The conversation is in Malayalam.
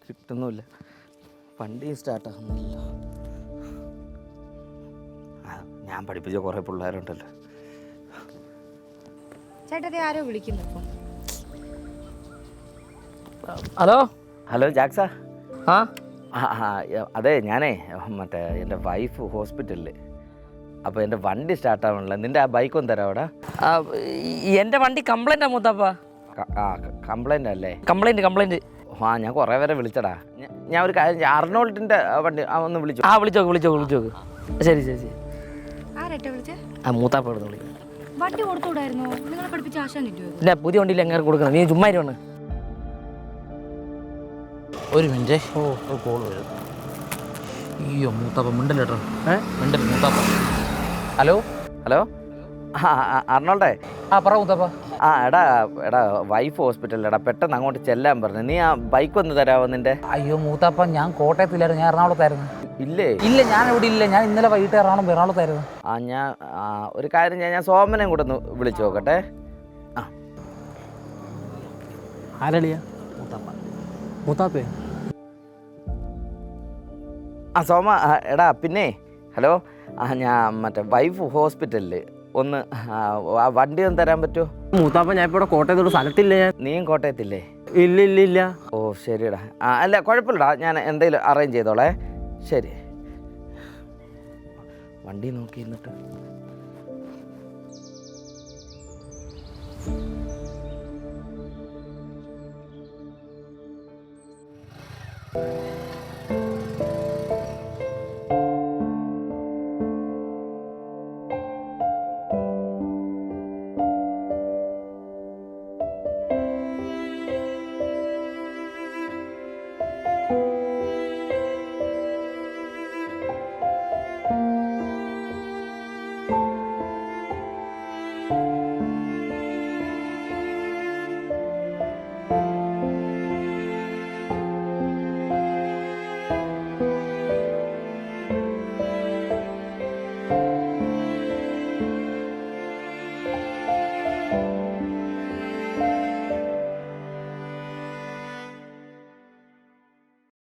കിട്ടുന്നില്ല, വണ്ടി സ്റ്റാർട്ടാകുന്നില്ല. ഞാൻ പഠിപ്പിച്ച കുറേ പിള്ളേരുണ്ടല്ലോ. ചേട്ടത്തെ ആരോ വിളിക്കുന്നു ഇപ്പം. ഹലോ ഹലോ ജാക്സാ. ആ അതെ ഞാനേ മറ്റേ എൻ്റെ വൈഫ് ഹോസ്പിറ്റലിൽ. അപ്പോൾ എൻ്റെ വണ്ടി സ്റ്റാർട്ടാവണില്ല. നിൻ്റെ ആ ബൈക്കൊന്ന് തരാം അവിടെ. എൻ്റെ വണ്ടി കംപ്ലൈൻറ്റാ മൂത്താപ്പ. കംപ്ലൈൻ്റ് അല്ലേ? കംപ്ലൈൻറ്റ്. ഞാൻ കുറേ പേരെ വിളിച്ചടാ. ഞാൻ ഒരു കാര്യം, അർണോൾഡിൻ്റെ വണ്ടി ഒന്ന് വിളിച്ചു. വിളിച്ചോക്ക്. ശരി. ആരട്ടെ വിളിച്ചേ? മൂത്താപ്പ എടുത്ത് വിളിക്കും. വണ്ടി കൊടുത്തുകൂടായിരുന്നോ? നിങ്ങളെ പഠിപ്പിച്ച ആശാൻ കിട്ടുമോ? ഇല്ല, പുതിയ വണ്ടിയിൽ എങ്ങനെ കൊടുക്കണം? നീ ചുമ്മാ ഇരുവാണ്. ഒരു മിനിറ്റ്. കോൾ വരും. അയ്യോ മൂത്താപ്പ മിണ്ടല്ലേട്ടോ. മൂത്താപ്പ. ഹലോ അർണോൾഡേ. പറ മൂത്താപ്പ. എടാ വൈഫ് ഹോസ്പിറ്റലിലെടാ, പെട്ടെന്ന് അങ്ങോട്ട് ചെല്ലാൻ പറഞ്ഞു. നീ ആ ബൈക്ക് ഒന്ന് തരാമോ നിൻ്റെ? അയ്യോ മൂത്താപ്പ, ഞാൻ കോട്ടയത്തില്ലായിരുന്നു, ഞാൻ എറണാകുളത്തായിരുന്നു. ഇല്ല ഞാൻ ഇവിടെ ഇല്ല. ഞാൻ ഇന്നലെ വൈകിട്ട് എറണാകുളത്തായിരുന്നു. ഞാൻ ഒരു കാര്യം ഞാൻ സോമനെയും കൂടെ ഒന്ന് വിളിച്ചു നോക്കട്ടെ. ആരളിയാ? മൂത്താപ്പേ. സോമ, എടാ പിന്നെ ഹലോ, ഞാൻ മറ്റേ വൈഫ് ഹോസ്പിറ്റലിൽ ഒന്ന് വണ്ടി ഒന്ന് തരാൻ പറ്റുമോ? മൂത്താപ്പ, ഞാൻ ഇപ്പോൾ കോട്ടയത്തോട് സ്ഥലത്തില്ല. നീയും കോട്ടയത്തില്ലേ? ഇല്ല. ഓ ശരിടാ. അല്ല കുഴപ്പമില്ലടാ, ഞാൻ എന്തെങ്കിലും അറേഞ്ച് ചെയ്തോളേ. ശരി, വണ്ടി നോക്കി എന്നിട്ട്.